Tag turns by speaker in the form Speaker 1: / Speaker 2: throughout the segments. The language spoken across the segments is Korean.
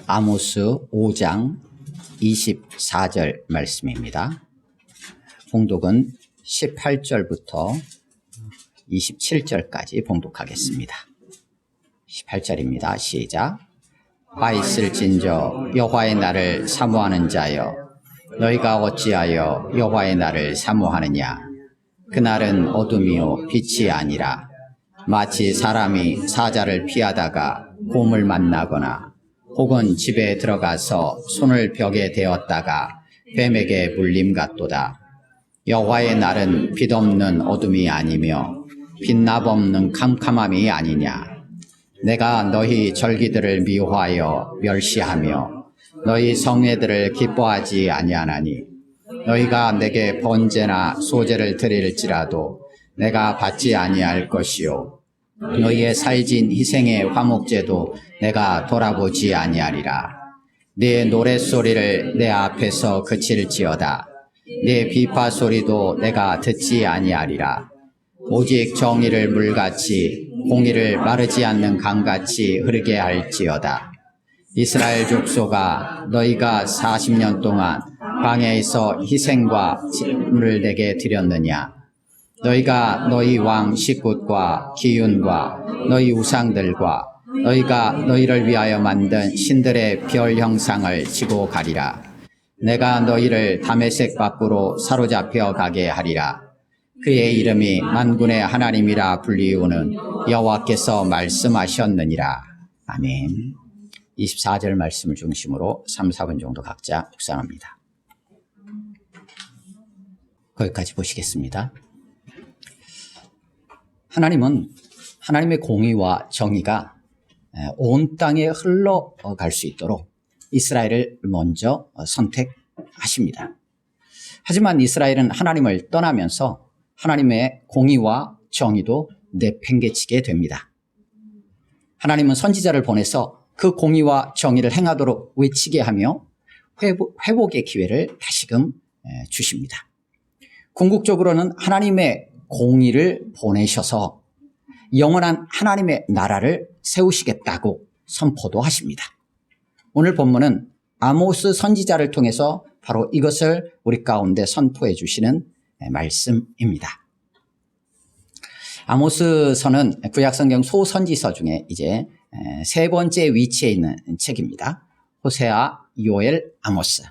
Speaker 1: 아모스 5장 24절 말씀입니다. 봉독은 18절부터 27절까지 봉독하겠습니다. 18절입니다. 시작. 화 있을진저 여호와의 날을 사모하는 자여, 너희가 어찌하여 여호와의 날을 사모하느냐? 그날은 어둠이요 빛이 아니라 마치 사람이 사자를 피하다가 곰을 만나거나 혹은 집에 들어가서 손을 벽에 대었다가 뱀에게 물림 같도다. 여호와의 날은 빛없는 어둠이 아니며 빛납 없는 캄캄함이 아니냐. 내가 너희 절기들을 미워하여 멸시하며 너희 성회들을 기뻐하지 아니하나니 너희가 내게 번제나 소제를 드릴지라도 내가 받지 아니할 것이요 너희의 살진 희생의 화목제도 내가 돌아보지 아니하리라. 네 노랫소리를 내 앞에서 그칠지어다. 네 비파 소리도 내가 듣지 아니하리라. 오직 정의를 물같이 공의를 마르지 않는 강같이 흐르게 할지어다. 이스라엘 족속아, 너희가 40년 동안 광야에서 희생과 제물을 내게 드렸느냐? 너희가 너희 왕 시굿과 기윤과 너희 우상들과 너희가 너희를 위하여 만든 신들의 별 형상을 지고 가리라. 내가 너희를 다메섹 밖으로 사로잡혀 가게 하리라. 그의 이름이 만군의 하나님이라 불리우는 여호와께서 말씀하셨느니라. 아멘. 24절 말씀을 중심으로 3, 4분 정도 각자 묵상합니다. 거기까지 보시겠습니다. 하나님은 하나님의 공의와 정의가 온 땅에 흘러갈 수 있도록 이스라엘을 먼저 선택하십니다. 하지만 이스라엘은 하나님을 떠나면서 하나님의 공의와 정의도 내팽개치게 됩니다. 하나님은 선지자를 보내서 그 공의와 정의를 행하도록 외치게 하며 회복의 기회를 다시금 주십니다. 궁극적으로는 하나님의 공의를 보내셔서 영원한 하나님의 나라를 세우시겠다고 선포도 하십니다. 오늘 본문은 아모스 선지자를 통해서 바로 이것을 우리 가운데 선포해 주시는 말씀입니다. 아모스서는 구약성경 소선지서 중에 이제 세 번째 위치에 있는 책입니다. 호세아, 요엘, 아모스.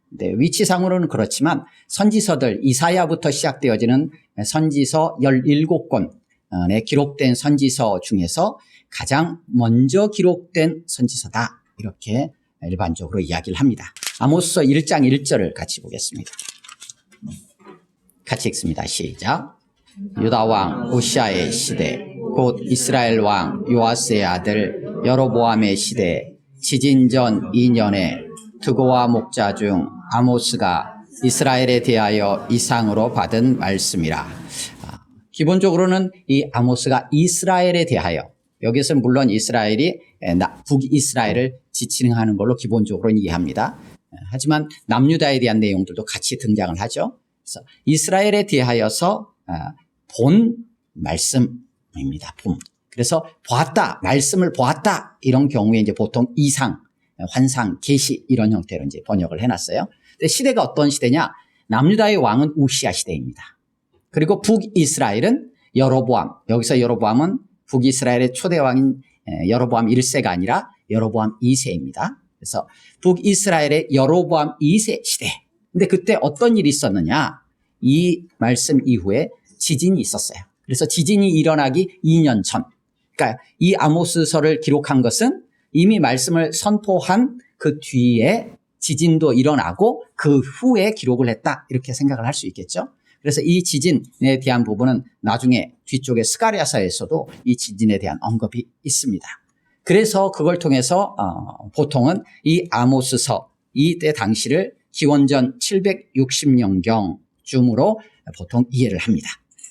Speaker 1: 네, 위치상으로는 그렇지만 선지서들 이사야부터 시작되어지는 선지서 17권에 기록된 선지서 중에서 가장 먼저 기록된 선지서다, 이렇게 일반적으로 이야기를 합니다. 아모스서 1장 1절을 같이 보겠습니다. 같이 읽습니다. 시작. 유다 왕 우시아의 시대, 곧 이스라엘 왕 요아스의 아들 여로보암의 시대, 지진전 2년에 드고와 목자 중 아모스가 이스라엘에 대하여 이상으로 받은 말씀이라. 기본적으로는 이 아모스가 이스라엘에 대하여, 여기서는 물론 이스라엘이 북이스라엘을 지칭하는 걸로 기본적으로는 이해합니다. 하지만 남유다에 대한 내용들도 같이 등장을 하죠. 그래서 이스라엘에 대하여서 본 말씀입니다. 본. 그래서 보았다, 말씀을 보았다, 이런 경우에 이제 보통 이상, 환상, 계시 이런 형태로 이제 번역을 해놨어요. 근데 시대가 어떤 시대냐? 남유다의 왕은 우시아 시대입니다. 그리고 북이스라엘은 여로보암. 여기서 여로보암은 북이스라엘의 초대 왕인 여로보암 1세가 아니라 여로보암 2세입니다. 그래서 북이스라엘의 여로보암 2세 시대. 근데 그때 어떤 일이 있었느냐? 이 말씀 이후에 지진이 있었어요. 그래서 지진이 일어나기 2년 전. 그러니까 이 아모스서를 기록한 것은 이미 말씀을 선포한 그 뒤에 지진도 일어나고 그 후에 기록을 했다, 이렇게 생각을 할 수 있겠죠. 그래서 이 지진에 대한 부분은 나중에 뒤쪽에 스가랴서에서도 이 지진에 대한 언급이 있습니다. 그래서 그걸 통해서 보통은 이 아모스서, 이때 당시를 기원전 760년경쯤으로 보통 이해를 합니다.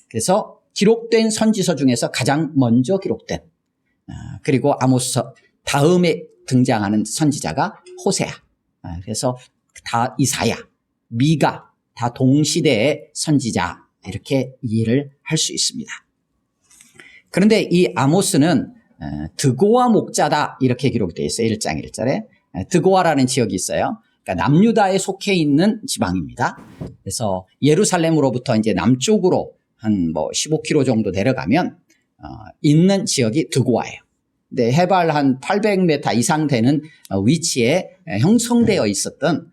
Speaker 1: 그래서 기록된 선지서 중에서 가장 먼저 기록된, 그리고 아모스서 다음에 등장하는 선지자가 호세아. 그래서 다 이사야, 미가 다 동시대의 선지자, 이렇게 이해를 할 수 있습니다. 그런데 이 아모스는 드고와 목자다, 이렇게 기록되어 있어요. 1장 1절에. 드고아라는 지역이 있어요. 그러니까 남유다에 속해 있는 지방입니다. 그래서 예루살렘으로부터 이제 남쪽으로 한 15km 정도 내려가면 있는 지역이 드고아예요. 근데 해발 한 800m 이상 되는 위치에 형성되어 있었던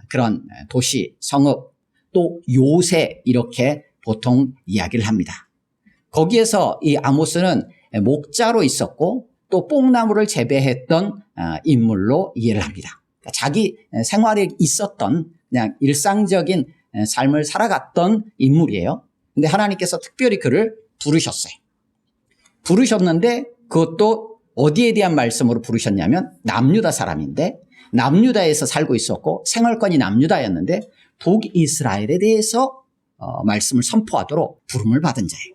Speaker 1: 그런 도시, 성읍, 또 요새 이렇게 보통 이야기를 합니다. 거기에서 이 아모스는 목자로 있었고 또 뽕나무를 재배했던 인물로 이해를 합니다. 그러니까 자기 생활에 있었던 그냥 일상적인 삶을 살아갔던 인물이에요. 근데 하나님께서 특별히 그를 부르셨어요. 부르셨는데 그것도 어디에 대한 말씀으로 부르셨냐면 남유다 사람인데 남유다에서 살고 있었고 생활권이 남유다였는데 북이스라엘에 대해서 말씀을 선포하도록 부름을 받은 자예요.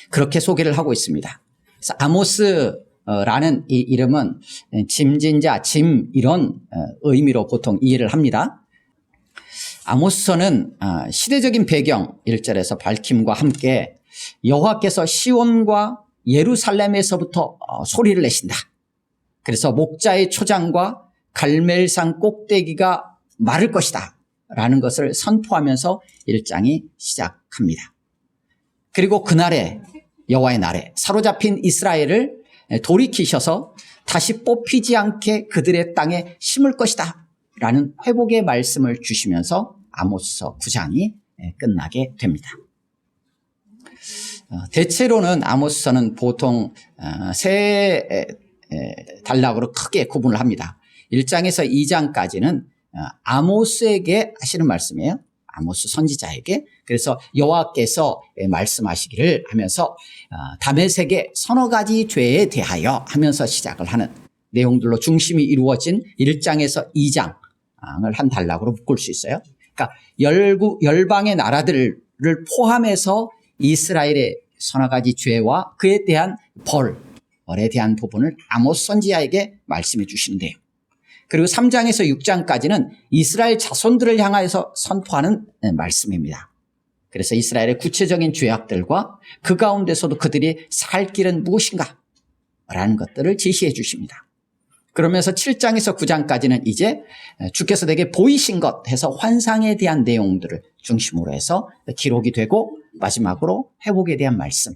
Speaker 1: 그렇게 소개를 하고 있습니다. 그래서 아모스라는 이 이름은 짐진자, 짐 이런 의미로 보통 이해를 합니다. 아모스서는 시대적인 배경 1절에서 밝힘과 함께 여호와께서 시온과 예루살렘에서부터 소리를 내신다. 그래서 목자의 초장과 갈멜산 꼭대기가 마를 것이다 라는 것을 선포하면서 1장이 시작합니다. 그리고 그날에 여호와의 날에 사로잡힌 이스라엘을 돌이키셔서 다시 뽑히지 않게 그들의 땅에 심을 것이다 라는 회복의 말씀을 주시면서 아모스서 9장이 끝나게 됩니다. 대체로는 아모스서는 보통 세 단락으로 크게 구분을 합니다. 1장에서 2장까지는 아모스에게 하시는 말씀이에요. 아모스 선지자에게. 그래서 여호와께서 말씀하시기를 하면서 다메섹의 서너 가지 죄에 대하여 하면서 시작을 하는 내용들로 중심이 이루어진 1장에서 2장을 한 단락으로 묶을 수 있어요. 그러니까 열방의 나라들을 포함해서 이스라엘의 서너 가지 죄와 그에 대한 벌에 대한 부분을 아모스 선지자에게 말씀해 주시는데요. 그리고 3장에서 6장까지는 이스라엘 자손들을 향하여서 선포하는 말씀입니다. 그래서 이스라엘의 구체적인 죄악들과 그 가운데서도 그들이 살 길은 무엇인가 라는 것들을 제시해 주십니다. 그러면서 7장에서 9장까지는 이제 주께서 내게 보이신 것 해서 환상에 대한 내용들을 중심으로 해서 기록이 되고 마지막으로 회복에 대한 말씀.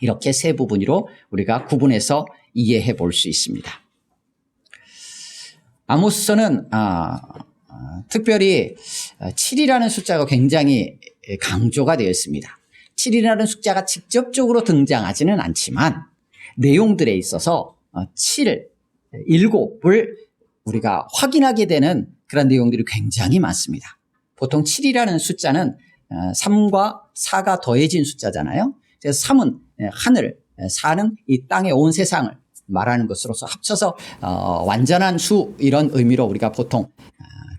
Speaker 1: 이렇게 세 부분으로 우리가 구분해서 이해해 볼 수 있습니다. 아모스서는 특별히 7이라는 숫자가 굉장히 강조가 되어 있습니다. 7이라는 숫자가 직접적으로 등장하지는 않지만 내용들에 있어서 7, 7을 우리가 확인하게 되는 그런 내용들이 굉장히 많습니다. 보통 7이라는 숫자는 3과 4가 더해진 숫자잖아요. 그래서 3은 하늘, 4는 이 땅의 온 세상을 말하는 것으로서 합쳐서 완전한 수 이런 의미로 우리가 보통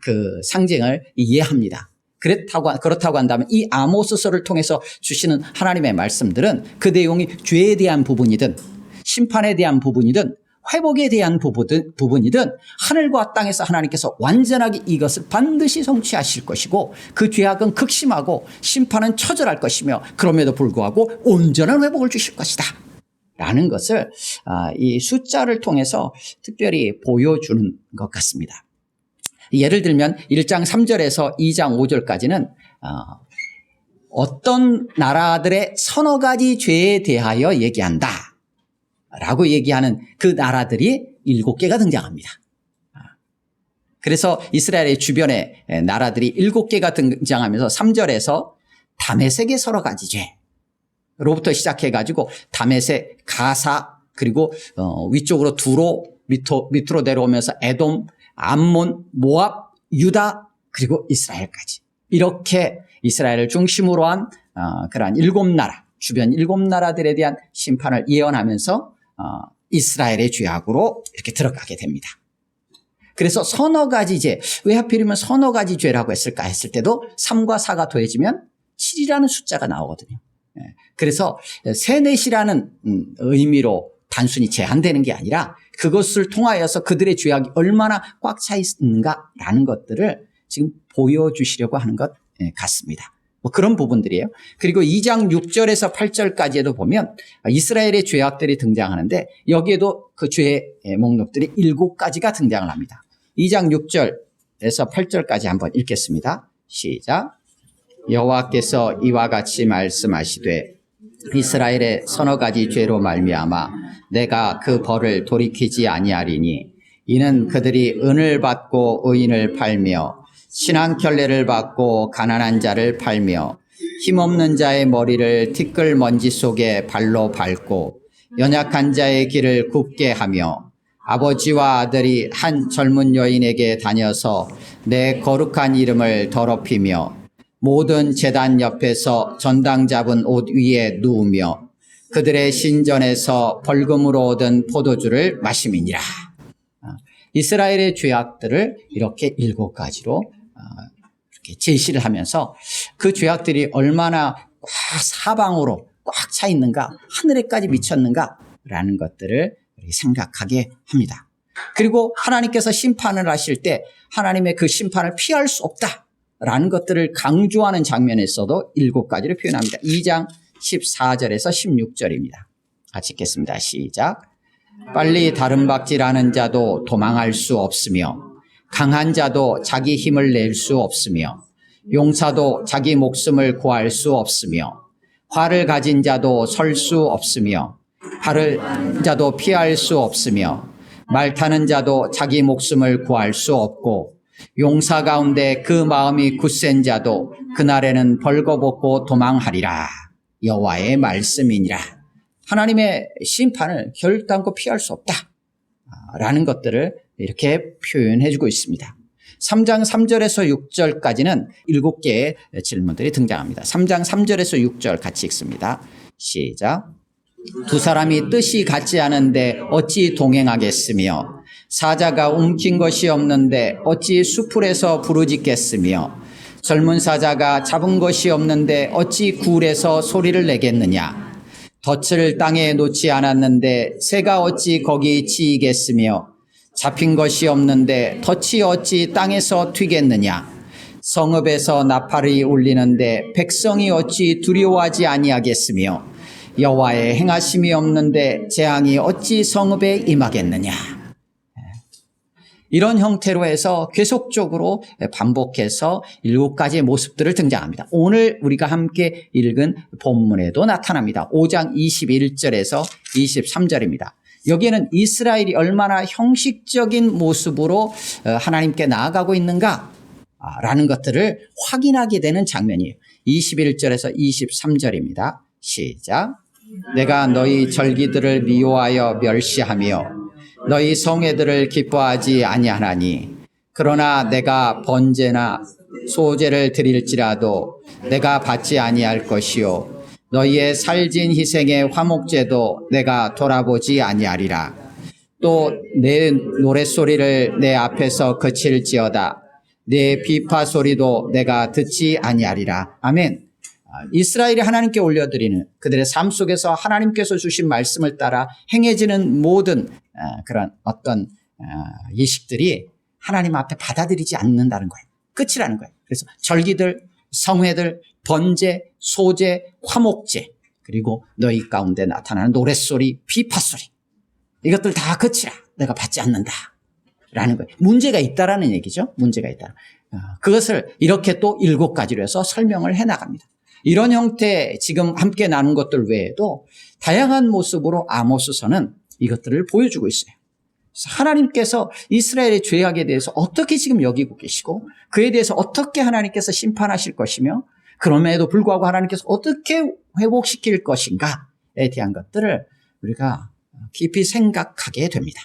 Speaker 1: 그 상징을 이해합니다. 그렇다고 한다면 이 아모스서를 통해서 주시는 하나님의 말씀들은 그 내용이 죄에 대한 부분이든 심판에 대한 부분이든 회복에 대한 부분이든 하늘과 땅에서 하나님께서 완전하게 이것을 반드시 성취하실 것이고 그 죄악은 극심하고 심판은 처절할 것이며 그럼에도 불구하고 온전한 회복을 주실 것이다 라는 것을 이 숫자를 통해서 특별히 보여주는 것 같습니다. 예를 들면 1장 3절에서 2장 5절까지는 어떤 나라들의 서너 가지 죄에 대하여 얘기한다 라고 얘기하는 그 나라들이 7개가 등장합니다. 그래서 이스라엘의 주변에 나라들이 7개가 등장하면서 3절에서 다메섹의 서너 가지 죄로부터 시작해가지고 다메섹, 가사 그리고 위쪽으로 두로 밑으로 내려오면서 에돔, 암몬, 모압, 유다 그리고 이스라엘까지 이렇게 이스라엘을 중심으로 한 그러한 7나라 주변 7나라들에 대한 심판을 예언하면서 이스라엘의 죄악으로 이렇게 들어가게 됩니다. 그래서 서너 가지 죄, 왜 하필이면 서너 가지 죄라고 했을까 했을 때도 3과 4가 더해지면 7이라는 숫자가 나오거든요. 그래서 세넷이라는 의미로 단순히 제한되는 게 아니라 그것을 통하여서 그들의 죄악이 얼마나 꽉 차 있는가라는 것들을 지금 보여주시려고 하는 것 같습니다. 뭐 그런 부분들이에요. 그리고 2장 6절에서 8절까지에도 보면 이스라엘의 죄악들이 등장하는데 여기에도 그 죄의 목록들이 7가지가 등장을 합니다. 2장 6절에서 8절까지 한번 읽겠습니다. 시작. 여호와께서 이와 같이 말씀하시되 이스라엘의 서너 가지 죄로 말미암아 내가 그 벌을 돌이키지 아니하리니 이는 그들이 은을 받고 의인을 팔며 신앙결례를 받고 가난한 자를 팔며 힘없는 자의 머리를 티끌 먼지 속에 발로 밟고 연약한 자의 길을 굽게 하며 아버지와 아들이 한 젊은 여인에게 다녀서 내 거룩한 이름을 더럽히며 모든 제단 옆에서 전당 잡은 옷 위에 누우며 그들의 신전에서 벌금으로 얻은 포도주를 마심이니라. 이스라엘의 죄악들을 이렇게 7가지로 이렇게 제시를 하면서 그 죄악들이 얼마나 사방으로 꽉 차 있는가, 하늘에까지 미쳤는가라는 것들을 생각하게 합니다. 그리고 하나님께서 심판을 하실 때 하나님의 그 심판을 피할 수 없다라는 것들을 강조하는 장면에서도 7가지를 표현합니다. 2장 14절에서 16절입니다. 같이 읽겠습니다. 시작. 빨리 다름박질하는 자도 도망할 수 없으며 강한 자도 자기 힘을 낼 수 없으며 용사도 자기 목숨을 구할 수 없으며 활을 가진 자도 설 수 없으며 발을 자도 피할 수 없으며 말 타는 자도 자기 목숨을 구할 수 없고 용사 가운데 그 마음이 굳센 자도 그날에는 벌거벗고 도망하리라. 여호와의 말씀이니라. 하나님의 심판을 결단코 피할 수 없다라는 것들을 이렇게 표현해 주고 있습니다. 3장 3절에서 6절까지는 7개의 질문들이 등장합니다. 3장 3절에서 6절 같이 읽습니다. 시작. 두 사람이 뜻이 같지 않은데 어찌 동행하겠으며 사자가 움킨 것이 없는데 어찌 수풀에서 부르짖겠으며 젊은 사자가 잡은 것이 없는데 어찌 굴에서 소리를 내겠느냐. 덫을 땅에 놓지 않았는데 새가 어찌 거기 치이겠으며 잡힌 것이 없는데 덫이 어찌 땅에서 튀겠느냐. 성읍에서 나팔이 울리는데 백성이 어찌 두려워하지 아니하겠으며 여호와의 행하심이 없는데 재앙이 어찌 성읍에 임하겠느냐. 이런 형태로 해서 계속적으로 반복해서 7가지의 모습들을 등장합니다. 오늘 우리가 함께 읽은 본문에도 나타납니다. 5장 21절에서 23절입니다. 여기에는 이스라엘이 얼마나 형식적인 모습으로 하나님께 나아가고 있는가라는 것들을 확인하게 되는 장면이에요. 21절에서 23절입니다. 시작. 내가 너희 절기들을 미워하여 멸시하며 너희 성회들을 기뻐하지 아니하나니 그러나 내가 번제나 소제를 드릴지라도 내가 받지 아니할 것이요 너희의 살진 희생의 화목제도 내가 돌아보지 아니하리라. 또 내 노랫소리를 내 앞에서 그칠지어다. 내 비파 소리도 내가 듣지 아니하리라. 아멘. 이스라엘이 하나님께 올려드리는 그들의 삶 속에서 하나님께서 주신 말씀을 따라 행해지는 모든 그런 어떤 예식들이 하나님 앞에 받아들이지 않는다는 거예요. 끝이라는 거예요. 그래서 절기들, 성회들, 번제, 소제, 화목제, 그리고 너희 가운데 나타나는 노랫소리, 비파소리, 이것들 다 끝이라. 내가 받지 않는다 라는 거예요. 문제가 있다라는 얘기죠. 문제가 있다. 그것을 이렇게 또 7가지로 해서 설명을 해나갑니다. 이런 형태 지금 함께 나눈 것들 외에도 다양한 모습으로 아모스서는 이것들을 보여주고 있어요. 그래서 하나님께서 이스라엘의 죄악에 대해서 어떻게 지금 여기고 계시고 그에 대해서 어떻게 하나님께서 심판하실 것이며 그럼에도 불구하고 하나님께서 어떻게 회복시킬 것인가에 대한 것들을 우리가 깊이 생각하게 됩니다.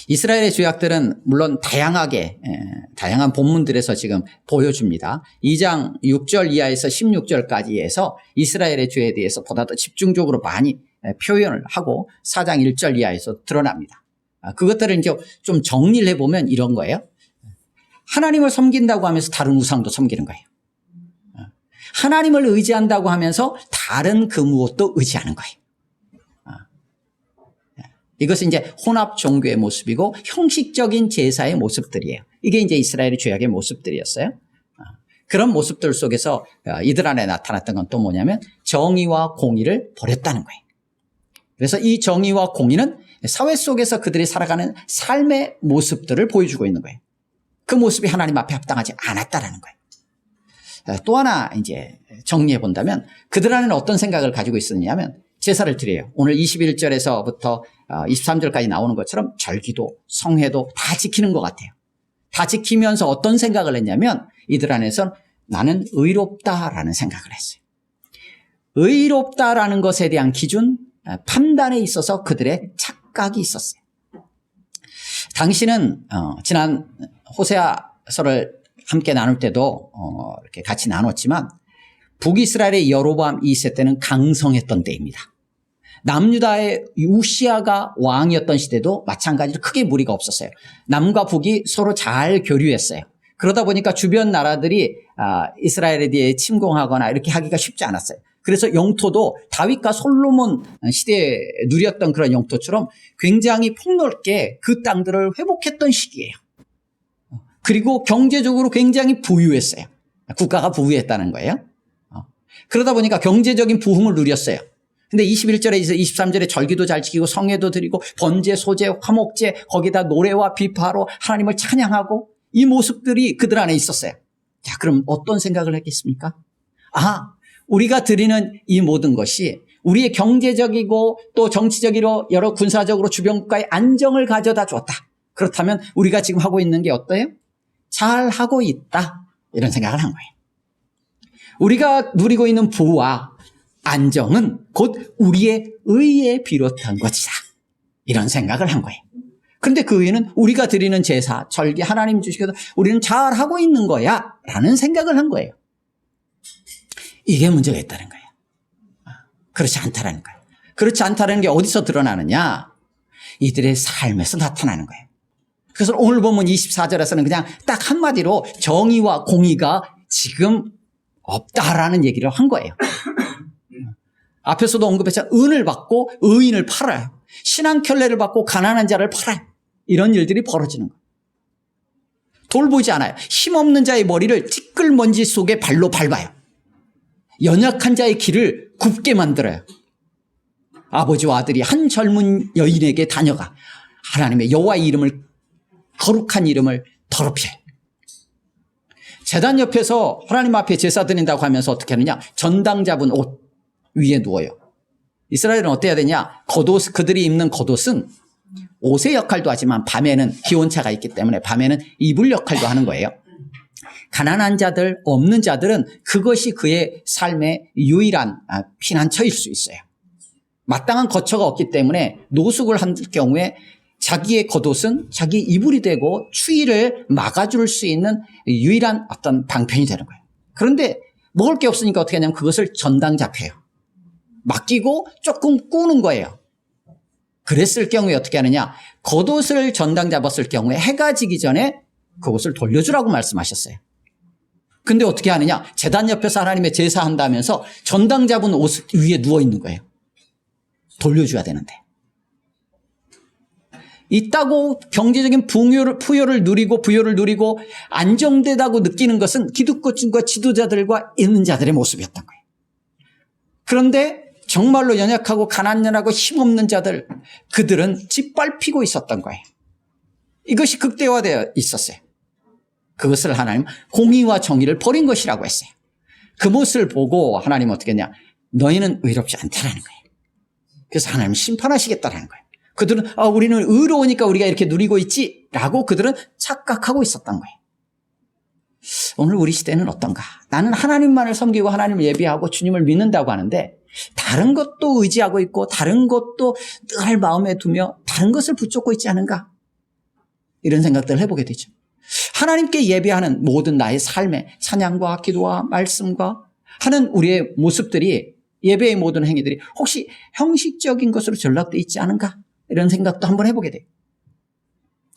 Speaker 1: 이스라엘의 죄악들은 물론 다양한 본문들에서 지금 보여줍니다. 2장 6절 이하에서 16절까지 해서 이스라엘의 죄에 대해서 보다 더 집중적으로 많이 표현을 하고 4장 1절 이하에서 드러납니다. 그것들을 이제 좀 정리를 해보면 이런 거예요. 하나님을 섬긴다고 하면서 다른 우상도 섬기는 거예요. 하나님을 의지한다고 하면서 다른 그 무엇도 의지하는 거예요. 이것은 이제 혼합 종교의 모습이고 형식적인 제사의 모습들이에요. 이게 이제 이스라엘의 죄악의 모습들이었어요. 그런 모습들 속에서 이들 안에 나타났던 건 또 뭐냐면 정의와 공의를 버렸다는 거예요. 그래서 이 정의와 공의는 사회 속에서 그들이 살아가는 삶의 모습들을 보여주고 있는 거예요. 그 모습이 하나님 앞에 합당하지 않았다라는 거예요. 또 하나 이제 정리해 본다면 그들 안에는 어떤 생각을 가지고 있었냐면 제사를 드려요. 오늘 21절에서부터 23절까지 나오는 것처럼 절기도 성회도 다 지키는 것 같아요. 다 지키면서 어떤 생각을 했냐면 이들 안에선 나는 의롭다라는 생각을 했어요. 의롭다라는 것에 대한 기준, 판단에 있어서 그들의 착각이 있었어요. 당신은 지난 호세아서를 함께 나눌 때도 이렇게 같이 나눴지만 북이스라엘의 여로보암 2세 때는 강성했던 때입니다. 남유다의 우시아가 왕이었던 시대도 마찬가지로 크게 무리가 없었어요. 남과 북이 서로 잘 교류했어요. 그러다 보니까 주변 나라들이 이스라엘에 대해 침공하거나 이렇게 하기가 쉽지 않았어요. 그래서 영토도 다윗과 솔로몬 시대에 누렸던 그런 영토처럼 굉장히 폭넓게 그 땅들을 회복했던 시기예요. 그리고 경제적으로 굉장히 부유했어요. 국가가 부유했다는 거예요. 그러다 보니까 경제적인 부흥을 누렸어요. 근데 21절에 23절에 절기도 잘 지키고 성회도 드리고 번제, 소제, 화목제 거기다 노래와 비파로 하나님을 찬양하고 이 모습들이 그들 안에 있었어요. 자, 그럼 어떤 생각을 했겠습니까? 우리가 드리는 이 모든 것이 우리의 경제적이고 또 정치적이고 여러 군사적으로 주변 국가의 안정을 가져다 줬다. 그렇다면 우리가 지금 하고 있는 게 어때요? 잘 하고 있다. 이런 생각을 한 거예요. 우리가 누리고 있는 부와 안정은 곧 우리의 의에 비롯한 것이다. 이런 생각을 한 거예요. 그런데 그 의는 우리가 드리는 제사, 절기, 하나님 주시고도 우리는 잘하고 있는 거야 라는 생각을 한 거예요. 이게 문제가 있다는 거예요. 그렇지 않다라는 거예요. 그렇지 않다는 게 어디서 드러나느냐? 이들의 삶에서 나타나는 거예요. 그래서 오늘 보면 24절에서는 그냥 딱 한마디로 정의와 공의가 지금 없다라는 얘기를 한 거예요. 앞에서도 언급했지만 은을 받고 의인을 팔아요. 신앙켤레를 받고 가난한 자를 팔아요. 이런 일들이 벌어지는 거예요. 돌보지 않아요. 힘없는 자의 머리를 티끌먼지 속에 발로 밟아요. 연약한 자의 길을 굽게 만들어요. 아버지와 아들이 한 젊은 여인에게 다녀가 하나님의 여호와의 이름을 거룩한 이름을 더럽혀요. 제단 옆에서 하나님 앞에 제사 드린다고 하면서 어떻게 하느냐? 전당 잡은 옷 위에 누워요. 이스라엘은 어때야 되냐? 겉옷, 그들이 입는 겉옷은 옷의 역할도 하지만 밤에는 기온차가 있기 때문에 밤에는 이불 역할도 하는 거예요. 가난한 자들, 없는 자들은 그것이 그의 삶의 유일한 피난처일 수 있어요. 마땅한 거처가 없기 때문에 노숙을 할 경우에 자기의 겉옷은 자기 이불이 되고 추위를 막아줄 수 있는 유일한 어떤 방편이 되는 거예요. 그런데 먹을 게 없으니까 어떻게 하냐면 그것을 전당 잡혀요. 맡기고 조금 꾸는 거예요. 그랬을 경우에 어떻게 하느냐? 겉옷을 전당 잡았을 경우에 해가 지기 전에 그것을 돌려주라고 말씀하셨어요. 근데 어떻게 하느냐? 제단 옆에서 하나님의 제사한다면서 전당 잡은 옷 위에 누워 있는 거예요. 돌려줘야 되는데. 있다고 경제적인 부여를 누리고 부여를 누리고 안정되다고 느끼는 것은 기득권층과 지도자들과 있는 자들의 모습이었던 거예요. 그런데 정말로 연약하고 가난하고 힘없는 자들, 그들은 짓밟히고 있었던 거예요. 이것이 극대화되어 있었어요. 그것을 하나님 공의와 정의를 버린 것이라고 했어요. 그 모습을 보고 하나님 어떻게 했냐? 너희는 의롭지 않다라는 거예요. 그래서 하나님 심판하시겠다라는 거예요. 그들은 우리는 의로우니까 우리가 이렇게 누리고 있지 라고 그들은 착각하고 있었던 거예요. 오늘 우리 시대는 어떤가? 나는 하나님만을 섬기고 하나님을 예배하고 주님을 믿는다고 하는데 다른 것도 의지하고 있고 다른 것도 늘 마음에 두며 다른 것을 붙잡고 있지 않은가? 이런 생각들을 해보게 되죠. 하나님께 예배하는 모든 나의 삶의 찬양과 기도와 말씀과 하는 우리의 모습들이 예배의 모든 행위들이 혹시 형식적인 것으로 전락되어 있지 않은가? 이런 생각도 한번 해보게 돼요.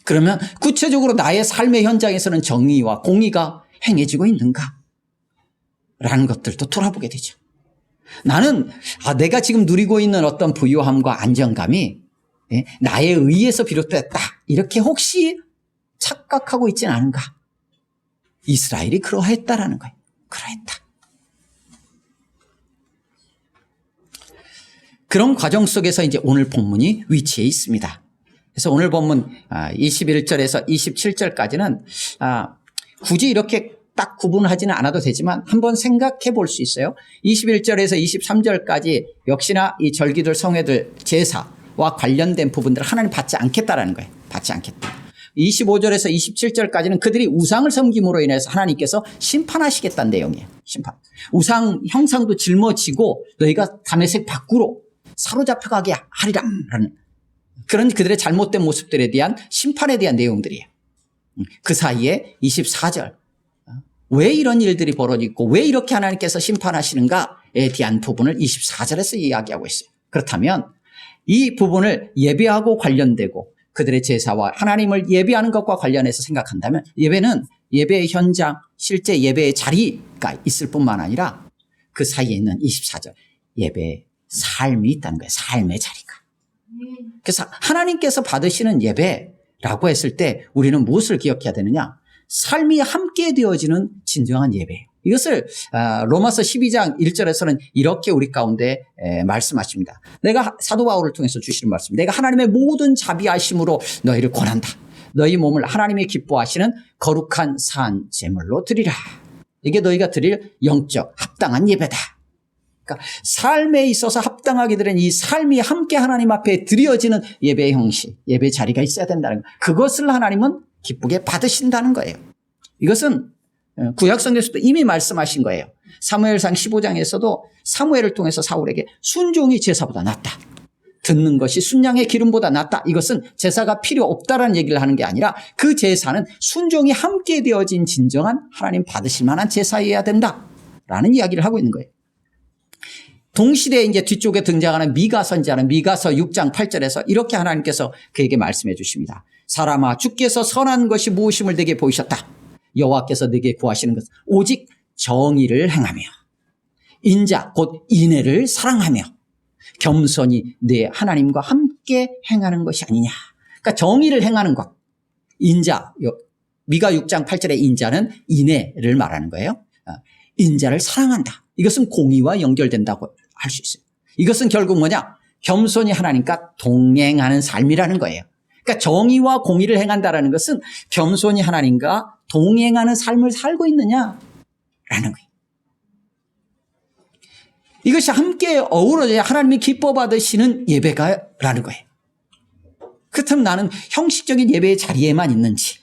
Speaker 1: 그러면 구체적으로 나의 삶의 현장에서는 정의와 공의가 행해지고 있는가? 라는 것들도 돌아보게 되죠. 나는 내가 지금 누리고 있는 어떤 부유함과 안정감이 나의 의에서 비롯됐다. 이렇게 혹시 착각하고 있지는 않은가? 이스라엘이 그러했다라는 거예요. 그러했다. 그런 과정 속에서 이제 오늘 본문이 위치해 있습니다. 그래서 오늘 본문 21절에서 27절까지는 굳이 이렇게 딱 구분하지는 않아도 되지만 한번 생각해 볼 수 있어요. 21절에서 23절까지 역시나 이 절기들, 성회들, 제사와 관련된 부분들을 하나님 받지 않겠다라는 거예요. 받지 않겠다. 25절에서 27절까지는 그들이 우상을 섬김으로 인해서 하나님께서 심판하시겠다는 내용이에요. 심판. 우상 형상도 짊어지고 너희가 다메섹 밖으로 사로잡혀가게 하리라 라는 그런 그들의 잘못된 모습들에 대한 심판에 대한 내용들이에요. 그 사이에 24절 왜 이런 일들이 벌어지고 왜 이렇게 하나님께서 심판하시는가에 대한 부분을 24절에서 이야기하고 있어요. 그렇다면 이 부분을 예배하고 관련되고 그들의 제사와 하나님을 예배하는 것과 관련해서 생각한다면 예배는 예배의 현장, 실제 예배의 자리가 있을 뿐만 아니라 그 사이에 있는 24절 예배의 삶이 있다는 거예요. 삶의 자리가. 그래서 하나님께서 받으시는 예배라고 했을 때 우리는 무엇을 기억해야 되느냐? 삶이 함께 되어지는 진정한 예배예요. 이것을 로마서 12장 1절에서는 이렇게 우리 가운데 말씀하십니다. 내가 사도 바울을 통해서 주시는 말씀. 내가 하나님의 모든 자비하심으로 너희를 권한다. 너희 몸을 하나님이 기뻐하시는 거룩한 산 제물로 드리라. 이게 너희가 드릴 영적 합당한 예배다. 그러니까 삶에 있어서 합당하게 되는 이 삶이 함께 하나님 앞에 드려지는 예배의 형식, 예배 자리가 있어야 된다는 거. 그것을 하나님은 기쁘게 받으신다는 거예요. 이것은 구약 성경에서도 이미 말씀하신 거예요. 사무엘상 15장에서도 사무엘을 통해서 사울에게 순종이 제사보다 낫다. 듣는 것이 순양의 기름보다 낫다. 이것은 제사가 필요 없다라는 얘기를 하는 게 아니라 그 제사는 순종이 함께 되어진 진정한 하나님 받으실 만한 제사여야 된다라는 이야기를 하고 있는 거예요. 동시대에 이제 뒤쪽에 등장하는 미가 선지자는 미가서 6장 8절에서 이렇게 하나님께서 그에게 말씀해 주십니다. 사람아, 주께서 선한 것이 무엇임을 내게 보이셨다. 여호와께서 내게 구하시는 것은 오직 정의를 행하며 인자 곧 인애를 사랑하며 겸손히 내 하나님과 함께 행하는 것이 아니냐. 그러니까 정의를 행하는 것. 인자, 미가 6장 8절의 인자는 인애를 말하는 거예요. 인자를 사랑한다. 이것은 공의와 연결된다고 할 수 있어요. 이것은 결국 뭐냐? 겸손히 하나님과 동행하는 삶이라는 거예요. 그러니까 정의와 공의를 행한다라는 것은 겸손히 하나님과 동행하는 삶을 살고 있느냐라는 거예요. 이것이 함께 어우러져야 하나님이 기뻐 받으시는 예배가라는 거예요. 그렇다면 나는 형식적인 예배의 자리에만 있는지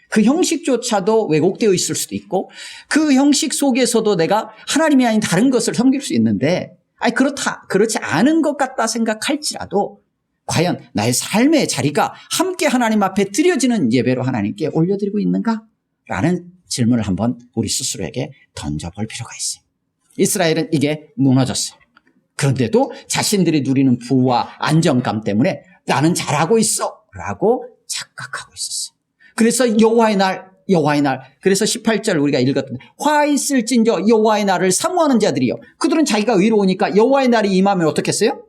Speaker 1: 그 형식조차도 왜곡되어 있을 수도 있고 그 형식 속에서도 내가 하나님이 아닌 다른 것을 섬길 수 있는데 그렇지 않은 것 같다 생각할지라도 과연 나의 삶의 자리가 함께 하나님 앞에 드려지는 예배로 하나님께 올려드리고 있는가? 라는 질문을 한번 우리 스스로에게 던져볼 필요가 있어요. 이스라엘은 이게 무너졌어요. 그런데도 자신들이 누리는 부와 안정감 때문에 나는 잘하고 있어 라고 착각하고 있었어요. 그래서 여호와의 날 그래서 18절 우리가 읽었던 화 있을진저 여호와의 날을 사모하는 자들이요. 그들은 자기가 의로우니까 여호와의 날이 임하면 어떻게 했어요?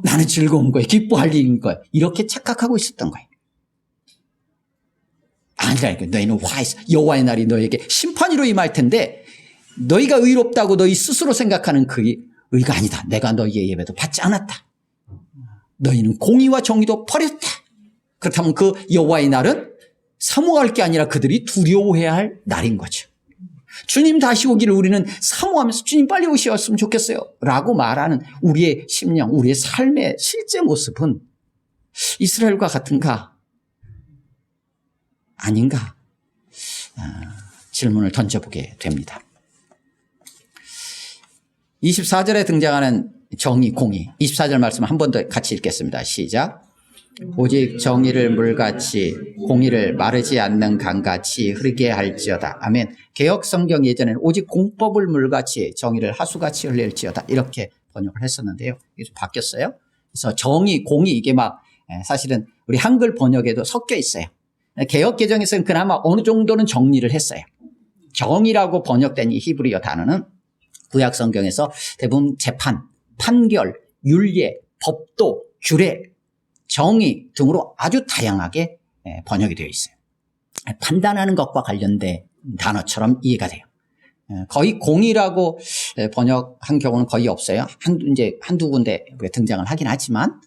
Speaker 1: 나는 즐거운 거예요. 기뻐할 일인 거예요. 이렇게 착각하고 있었던 거예요. 아니라니까 너희는 화 있어. 여호와의 날이 너에게 심판으로 임할 텐데 너희가 의롭다고 너희 스스로 생각하는 그 의가 아니다. 내가 너희의 예배도 받지 않았다. 너희는 공의와 정의도 버렸다. 그렇다면 그 여호와의 날은 사모할 게 아니라 그들이 두려워해야 할 날인 거죠. 주님 다시 오기를 우리는 사모하면서 주님 빨리 오셨으면 좋겠어요 라고 말하는 우리의 심령, 우리의 삶의 실제 모습은 이스라엘과 같은가? 아닌가? 질문을 던져보게 됩니다. 24절에 등장하는 정의, 공의. 24절 말씀을 한 번 더 같이 읽겠습니다. 시작. 오직 정의를 물같이 공의를 마르지 않는 강같이 흐르게 할지어다. 아멘. 개역 성경 예전에는 오직 공법을 물같이 정의를 하수같이 흘릴지어다. 이렇게 번역을 했었는데요. 이게 좀 바뀌었어요. 그래서 정의, 공의 이게 막 사실은 우리 한글 번역에도 섞여 있어요. 개역 개정에서는 그나마 어느 정도는 정리를 했어요. 정의라고 번역된 이 히브리어 단어는 구약 성경에서 대부분 재판, 판결, 율례, 법도, 규례, 정의 등으로 아주 다양하게 번역이 되어 있어요. 판단하는 것과 관련된 단어처럼 이해가 돼요. 거의 공의라고 번역한 경우는 거의 없어요. 한두 군데 등장을 하긴 하지만,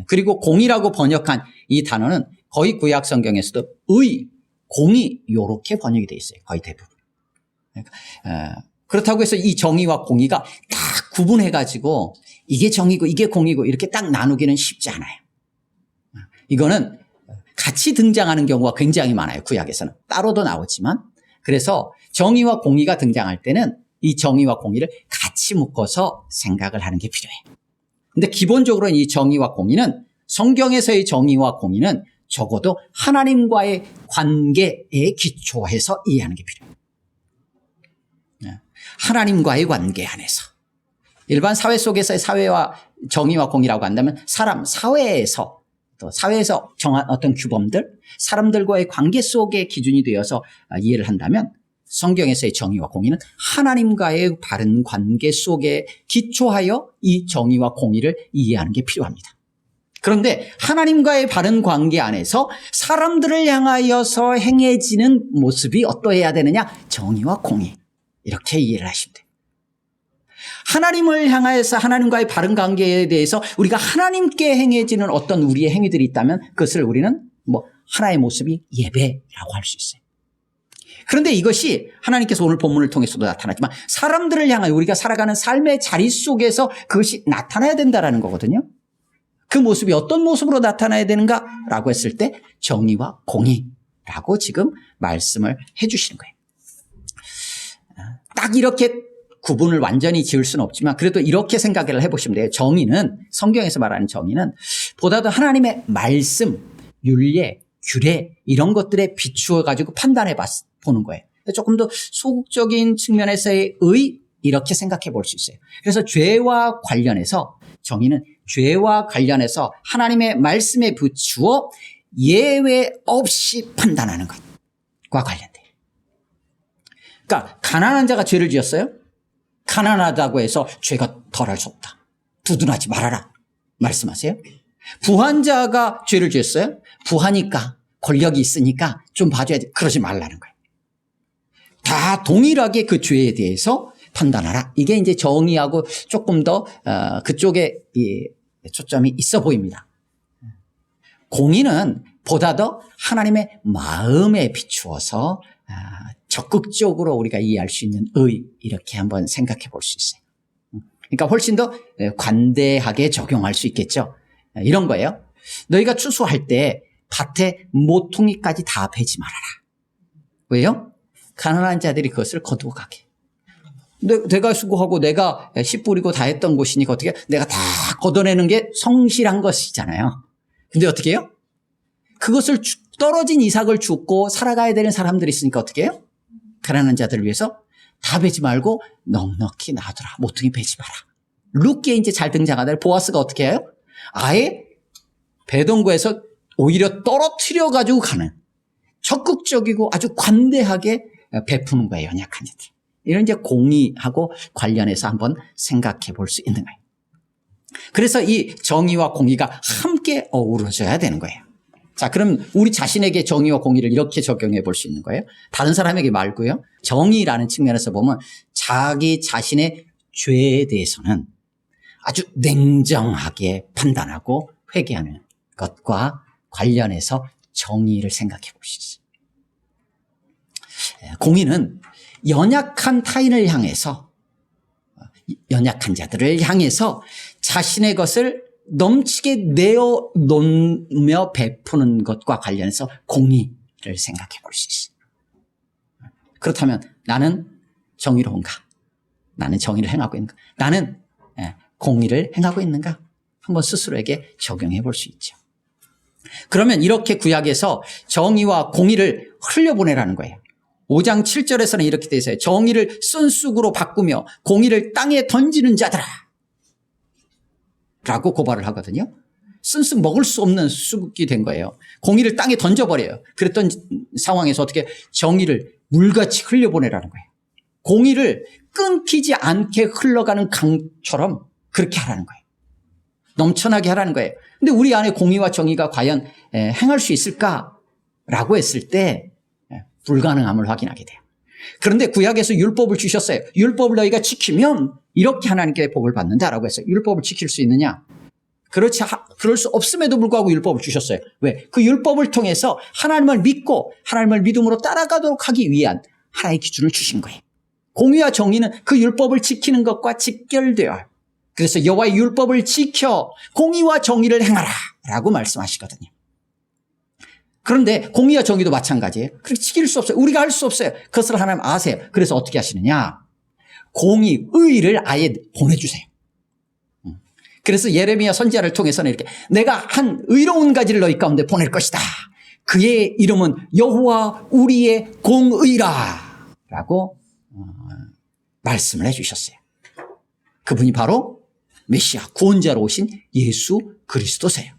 Speaker 1: 그리고 공의라고 번역한 이 단어는 거의 구약 성경에서도 의, 공의 이렇게 번역이 되어 있어요. 거의 대부분. 그렇다고 해서 이 정의와 공의가 딱 구분해가지고 이게 정의고 이게 공의고 이렇게 딱 나누기는 쉽지 않아요. 이거는 같이 등장하는 경우가 굉장히 많아요. 구약에서는. 따로도 나오지만. 그래서 정의와 공의가 등장할 때는 이 정의와 공의를 같이 묶어서 생각을 하는 게 필요해요. 근데 기본적으로 이 정의와 공의는, 성경에서의 정의와 공의는 적어도 하나님과의 관계에 기초해서 이해하는 게 필요해요. 하나님과의 관계 안에서. 일반 사회 속에서의 사회와 정의와 공의라고 한다면 사회에서, 또 사회에서 정한 어떤 규범들, 사람들과의 관계 속의 기준이 되어서 이해를 한다면, 성경에서의 정의와 공의는 하나님과의 바른 관계 속에 기초하여 이 정의와 공의를 이해하는 게 필요합니다. 그런데 하나님과의 바른 관계 안에서 사람들을 향하여서 행해지는 모습이 어떠해야 되느냐? 정의와 공의. 이렇게 이해를 하시면 돼요. 하나님을 향하여서 하나님과의 바른 관계에 대해서 우리가 하나님께 행해지는 어떤 우리의 행위들이 있다면 그것을 우리는 하나의 모습이 예배라고 할 수 있어요. 그런데 이것이 하나님께서 오늘 본문을 통해서도 나타나지만 사람들을 향하여 우리가 살아가는 삶의 자리 속에서 그것이 나타나야 된다는 거거든요. 그 모습이 어떤 모습으로 나타나야 되는가라고 했을 때 정의와 공의라고 지금 말씀을 해 주시는 거예요. 딱 이렇게 구분을 완전히 지을 수는 없지만 그래도 이렇게 생각을 해보시면 돼요. 정의는, 성경에서 말하는 정의는 보다도 하나님의 말씀, 율례, 규례 이런 것들에 비추어 가지고 판단해 보는 거예요. 조금 더 소극적인 측면에서의 이렇게 생각해 볼 수 있어요. 그래서 죄와 관련해서 정의는 죄와 관련해서 하나님의 말씀에 비추어 예외 없이 판단하는 것과 관련돼요. 그러니까 가난한 자가 죄를 지었어요. 가난하다고 해서 죄가 덜할 수 없다. 두둔하지 말아라 말씀하세요. 부한 자가 죄를 지었어요. 부하니까 권력이 있으니까 좀 봐줘야지. 그러지 말라는 거예요. 다 동일하게 그 죄에 대해서 판단하라. 이게 이제 정의하고 조금 더 그쪽에 초점이 있어 보입니다. 공의는 보다 더 하나님의 마음에 비추어서 적극적으로 우리가 이해할 수 있는 이렇게 한번 생각해 볼 수 있어요. 그러니까 훨씬 더 관대하게 적용할 수 있겠죠. 이런 거예요. 너희가 추수할 때 밭에 모퉁이까지 다 베지 말아라. 왜요? 가난한 자들이 그것을 거두어 가게. 내가 수고하고 내가 씨 뿌리고 다 했던 곳이니까 어떻게 내가 다 걷어내는 게 성실한 것이잖아요. 근데 어떻게 해요? 그것을 떨어진 이삭을 줍고 살아가야 되는 사람들이 있으니까 어떻게 해요? 가난한 자들을 위해서 다 베지 말고 넉넉히 놔둬라. 모퉁이 베지 마라. 룻기에 이제 잘 등장하다 보아스가 어떻게 해요? 아예 베던 거에서 오히려 떨어뜨려 가지고 가는 적극적이고 아주 관대하게 베푸는 거예요. 연약한 자들. 이런 이제 공의하고 관련해서 한번 생각해 볼 수 있는 거예요. 그래서 이 정의와 공의가 함께 어우러져야 되는 거예요. 자, 그럼 우리 자신에게 정의와 공의를 이렇게 적용해 볼 수 있는 거예요. 다른 사람에게 말고요. 정의라는 측면에서 보면 자기 자신의 죄에 대해서는 아주 냉정하게 판단하고 회개하는 것과 관련해서 정의를 생각해 볼 수 있어요. 공의는 연약한 타인을 향해서, 연약한 자들을 향해서 자신의 것을 넘치게 내어놓으며 베푸는 것과 관련해서 공의를 생각해 볼 수 있어요. 그렇다면 나는 정의로운가? 나는 정의를 행하고 있는가? 나는 공의를 행하고 있는가? 한번 스스로에게 적용해 볼 수 있죠. 그러면 이렇게 구약에서 정의와 공의를 흘려보내라는 거예요. 5장 7절에서는 이렇게 되어 있어요. 정의를 쓴쑥으로 바꾸며 공의를 땅에 던지는 자들아 라고 고발을 하거든요. 쓴쑥 먹을 수 없는 쑥이 된 거예요. 공의를 땅에 던져버려요. 그랬던 상황에서 어떻게 정의를 물같이 흘려보내라는 거예요. 공의를 끊기지 않게 흘러가는 강처럼 그렇게 하라는 거예요. 넘쳐나게 하라는 거예요. 근데 우리 안에 공의와 정의가 과연 행할 수 있을까라고 했을 때 불가능함을 확인하게 돼요. 그런데 구약에서 율법을 주셨어요. 율법을 너희가 지키면 이렇게 하나님께 복을 받는다라고 했어요. 율법을 지킬 수 있느냐? 그럴 수 없음에도 불구하고 율법을 주셨어요. 왜? 그 율법을 통해서 하나님을 믿고 하나님을 믿음으로 따라가도록 하기 위한 하나의 기준을 주신 거예요. 공의와 정의는 그 율법을 지키는 것과 직결되어요. 그래서 여호와의 율법을 지켜 공의와 정의를 행하라 라고 말씀하시거든요. 그런데 공의와 정의도 마찬가지예요. 그렇게 지킬 수 없어요. 우리가 할 수 없어요. 그것을 하나님 아세요. 그래서 어떻게 하시느냐? 공의, 의를 아예 보내주세요. 그래서 예레미야 선지자를 통해서는 이렇게 내가 한 의로운 가지를 너희 가운데 보낼 것이다. 그의 이름은 여호와 우리의 공의라 라고 말씀을 해주셨어요. 그분이 바로 메시아 구원자로 오신 예수 그리스도세요.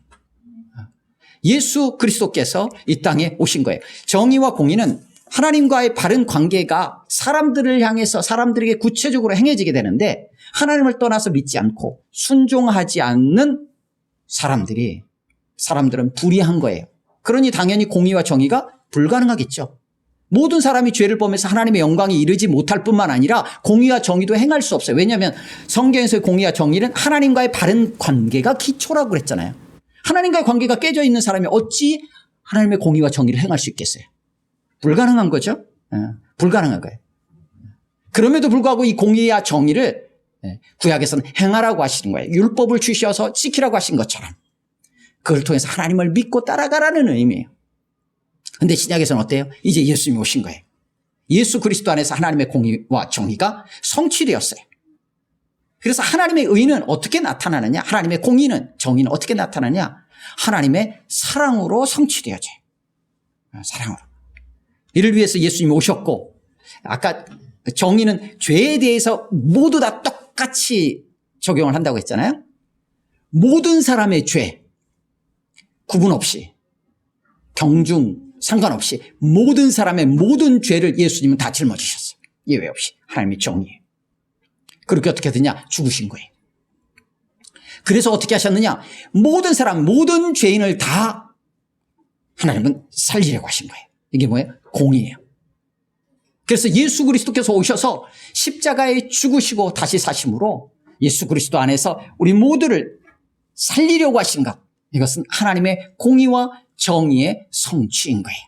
Speaker 1: 예수 그리스도께서 이 땅에 오신 거예요. 정의와 공의는 하나님과의 바른 관계가 사람들을 향해서 사람들에게 구체적으로 행해지게 되는데 하나님을 떠나서 믿지 않고 순종하지 않는 사람들은 불의한 거예요. 그러니 당연히 공의와 정의가 불가능하겠죠. 모든 사람이 죄를 범해서 하나님의 영광에 이르지 못할 뿐만 아니라 공의와 정의도 행할 수 없어요. 왜냐하면 성경에서의 공의와 정의는 하나님과의 바른 관계가 기초라고 그랬잖아요. 하나님과의 관계가 깨져 있는 사람이 어찌 하나님의 공의와 정의를 행할 수 있겠어요? 불가능한 거죠. 불가능한 거예요. 그럼에도 불구하고 이 공의와 정의를 구약에서는 행하라고 하시는 거예요. 율법을 주셔서 지키라고 하신 것처럼 그걸 통해서 하나님을 믿고 따라가라는 의미예요. 그런데 신약에서는 어때요? 이제 예수님이 오신 거예요. 예수 그리스도 안에서 하나님의 공의와 정의가 성취되었어요. 그래서 하나님의 의는 어떻게 나타나느냐? 하나님의 공의는 정의는 어떻게 나타나냐? 하나님의 사랑으로 성취되어져요. 사랑으로. 이를 위해서 예수님이 오셨고 아까 정의는 죄에 대해서 모두 다 똑같이 적용을 한다고 했잖아요. 모든 사람의 죄 구분 없이 경중 상관없이 모든 사람의 모든 죄를 예수님은 다 짊어지셨어요. 예외 없이 하나님의 정의예요. 그렇게 어떻게 되냐? 죽으신 거예요. 그래서 어떻게 하셨느냐? 모든 사람 모든 죄인을 다 하나님은 살리려고 하신 거예요. 이게 뭐예요? 공의예요. 그래서 예수 그리스도께서 오셔서 십자가에 죽으시고 다시 사심으로 예수 그리스도 안에서 우리 모두를 살리려고 하신 것, 이것은 하나님의 공의와 정의의 성취인 거예요.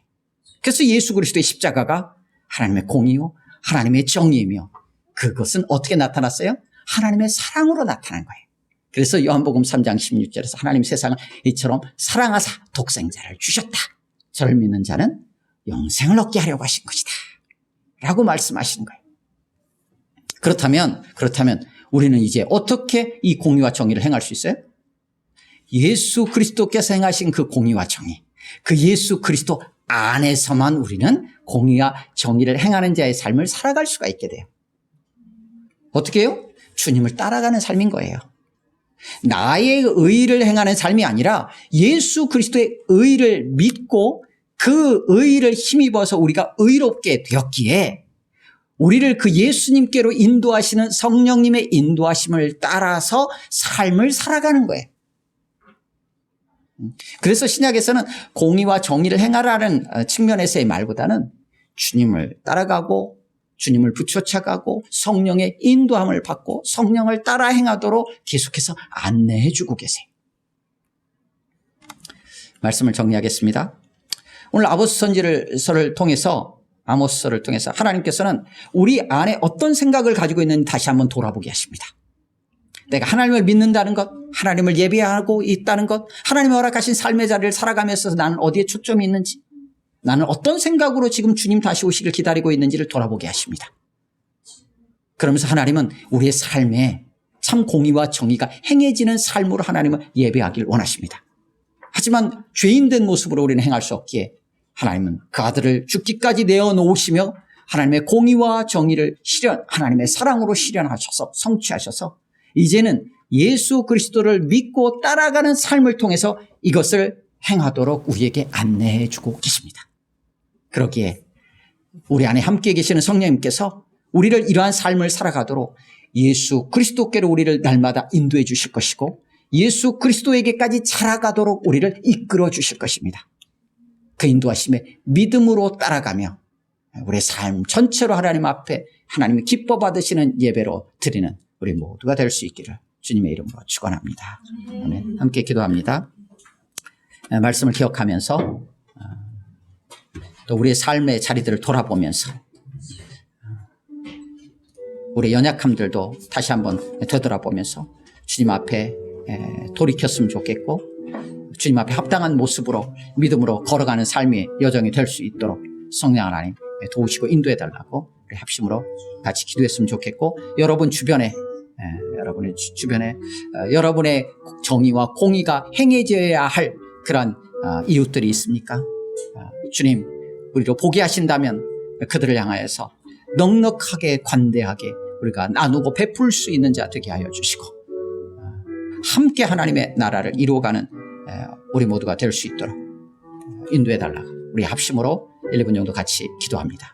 Speaker 1: 그래서 예수 그리스도의 십자가가 하나님의 공의요 하나님의 정의이며 그것은 어떻게 나타났어요? 하나님의 사랑으로 나타난 거예요. 그래서 요한복음 3장 16절에서 하나님 세상을 이처럼 사랑하사 독생자를 주셨다. 저를 믿는 자는 영생을 얻게 하려고 하신 것이다 라고 말씀하시는 거예요. 그렇다면 우리는 이제 어떻게 이 공의와 정의를 행할 수 있어요? 예수 그리스도께서 행하신 그 공의와 정의, 그 예수 그리스도 안에서만 우리는 공의와 정의를 행하는 자의 삶을 살아갈 수가 있게 돼요. 어떻게 해요? 주님을 따라가는 삶인 거예요. 나의 의를 행하는 삶이 아니라 예수 그리스도의 의를 믿고 그 의를 힘입어서 우리가 의롭게 되었기에 우리를 그 예수님께로 인도하시는 성령님의 인도하심을 따라서 삶을 살아가는 거예요. 그래서 신약에서는 공의와 정의를 행하라는 측면에서의 말보다는 주님을 따라가고 주님을 부쫓아가고 성령의 인도함을 받고 성령을 따라 행하도록 계속해서 안내해 주고 계세요. 말씀을 정리하겠습니다. 오늘 아모스서를 통해서 하나님께서는 우리 안에 어떤 생각을 가지고 있는지 다시 한번 돌아보게 하십니다. 내가 하나님을 믿는다는 것, 하나님을 예배하고 있다는 것, 하나님이 허락하신 삶의 자리를 살아가면서 나는 어디에 초점이 있는지, 나는 어떤 생각으로 지금 주님 다시 오시길 기다리고 있는지를 돌아보게 하십니다. 그러면서 하나님은 우리의 삶에 참 공의와 정의가 행해지는 삶으로 하나님을 예배하길 원하십니다. 하지만 죄인된 모습으로 우리는 행할 수 없기에 하나님은 그 아들을 죽기까지 내어놓으시며 하나님의 공의와 정의를 하나님의 사랑으로 실현하셔서 성취하셔서 이제는 예수 그리스도를 믿고 따라가는 삶을 통해서 이것을 행하도록 우리에게 안내해 주고 계십니다. 그러기에 우리 안에 함께 계시는 성령님께서 우리를 이러한 삶을 살아가도록 예수 그리스도께로 우리를 날마다 인도해 주실 것이고 예수 그리스도에게까지 자라가도록 우리를 이끌어 주실 것입니다. 그 인도하심에 믿음으로 따라가며 우리의 삶 전체로 하나님 앞에 하나님이 기뻐 받으시는 예배로 드리는 우리 모두가 될 수 있기를 주님의 이름으로 축원합니다. 아멘. 함께 기도합니다. 말씀을 기억하면서 또 우리의 삶의 자리들을 돌아보면서 우리의 연약함들도 다시 한번 되돌아보면서 주님 앞에 돌이켰으면 좋겠고 주님 앞에 합당한 모습으로 믿음으로 걸어가는 삶의 여정이 될 수 있도록 성령 하나님 도우시고 인도해 달라고 우리 합심으로 같이 기도했으면 좋겠고 여러분 주변에 여러분의 정의와 공의가 행해져야 할 그런 이웃들이 있습니까? 주님 우리로 보게 하신다면 그들을 향하여서 넉넉하게 관대하게 우리가 나누고 베풀 수 있는 자 되게 하여 주시고 함께 하나님의 나라를 이루어가는 우리 모두가 될 수 있도록 인도해 달라고 우리 합심으로 1분 정도 같이 기도합니다.